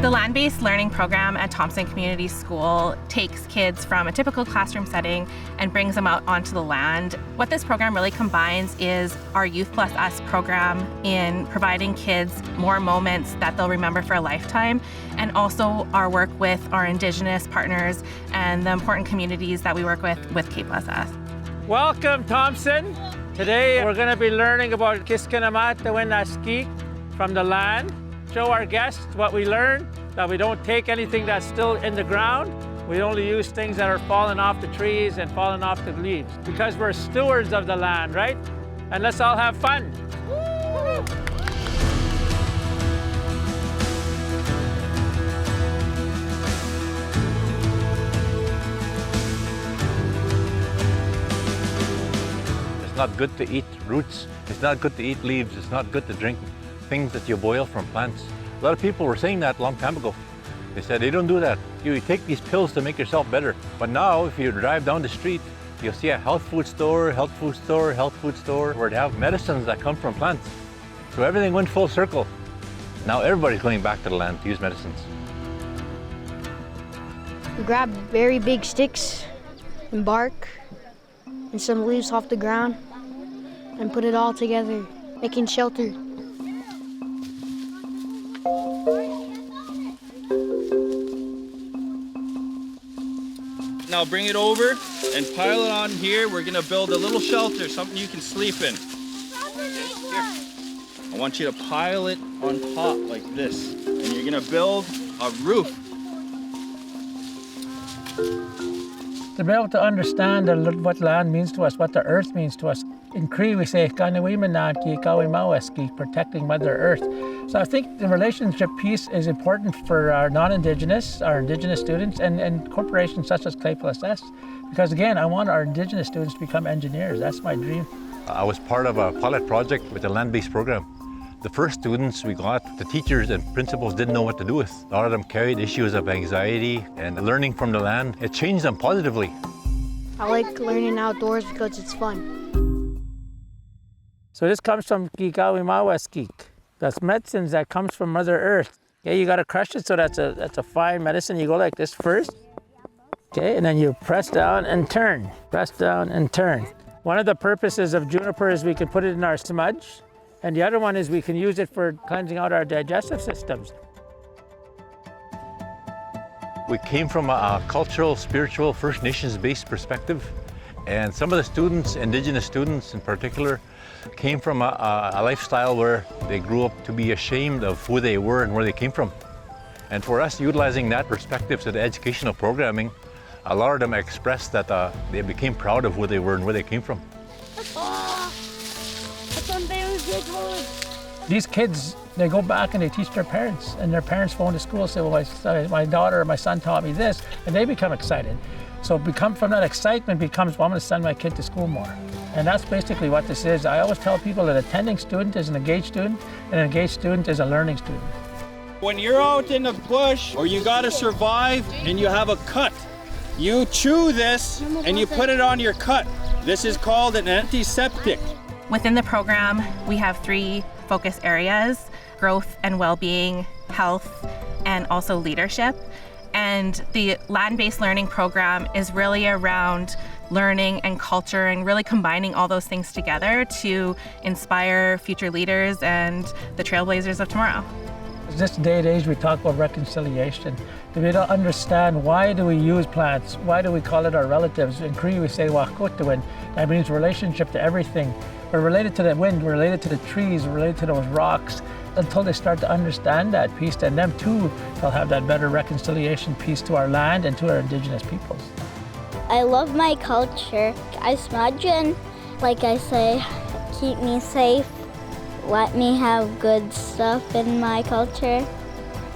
The land-based learning program at Thomson Community School takes kids from a typical classroom setting and brings them out onto the land. What this program really combines is our Youth+Us program in providing kids more moments that they'll remember for a lifetime, and also our work with our Indigenous partners and the important communities that we work with K+S. Welcome, Thomson. Today we're going to be learning about kakaskihtânânaw from the land. Show our guests what we learned, that we don't take anything that's still in the ground. We only use things that are falling off the trees and falling off the leaves, because we're stewards of the land, right? And let's all have fun. It's not good to eat roots. It's not good to eat leaves. It's not good to drink things that you boil from plants. A lot of people were saying that a long time ago. They said, they don't do that. You take these pills to make yourself better. But now, if you drive down the street, you'll see a health food store, health food store, health food store, where they have medicines that come from plants. So everything went full circle. Now everybody's going back to the land to use medicines. We grab very big sticks and bark and some leaves off the ground and put it all together, making shelter. Now bring it over and pile it on here. We're gonna build a little shelter, something you can sleep in. I want you to pile it on top like this. And you're gonna build a roof. To be able to understand what land means to us, what the earth means to us. In Cree, we say, protecting Mother Earth. So I think the relationship piece is important for our non-Indigenous, our Indigenous students, and corporations such as K+S. Because again, I want our Indigenous students to become engineers. That's my dream. I was part of a pilot project with the land-based program. The first students we got, the teachers and principals didn't know what to do with. A lot of them carried issues of anxiety and learning from the land. It changed them positively. I like learning outdoors because it's fun. So this comes from mamawi. That's medicines that comes from Mother Earth. Okay, you gotta crush it, so that's a fine medicine. You go like this first. Okay, and then you press down and turn. Press down and turn. One of the purposes of juniper is we can put it in our smudge. And the other one is we can use it for cleansing out our digestive systems. We came from a cultural, spiritual, First Nations-based perspective. And some of the students, Indigenous students in particular, came from a lifestyle where they grew up to be ashamed of who they were and where they came from. And for us, utilizing that perspective to the educational programming, a lot of them expressed that they became proud of who they were and where they came from. These kids, they go back and they teach their parents, and their parents phone to school and say, well, my daughter or my son taught me this, and they become excited. So from that excitement becomes, well, I'm going to send my kid to school more. And that's basically what this is. I always tell people that an attending student is an engaged student, and an engaged student is a learning student. When you're out in the bush or you gotta survive and you have a cut, you chew this and you put it on your cut. This is called an antiseptic. Within the program, we have 3 focus areas: growth and well-being, health, and also leadership. And the land-based learning program is really around learning and culture and really combining all those things together to inspire future leaders and the trailblazers of tomorrow. In this day and age, we talk about reconciliation. We don't understand, why do we use plants? Why do we call it our relatives? In Cree, we say wakutawin. That means relationship to everything. We're related to the wind, we're related to the trees, we're related to those rocks. Until they start to understand that piece, then them too, they'll have that better reconciliation piece to our land and to our Indigenous peoples. I love my culture. I smudge and, like I say, keep me safe, let me have good stuff in my culture,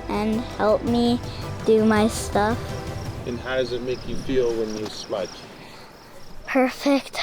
and help me do my stuff. And how does it make you feel when you smudge? Perfect.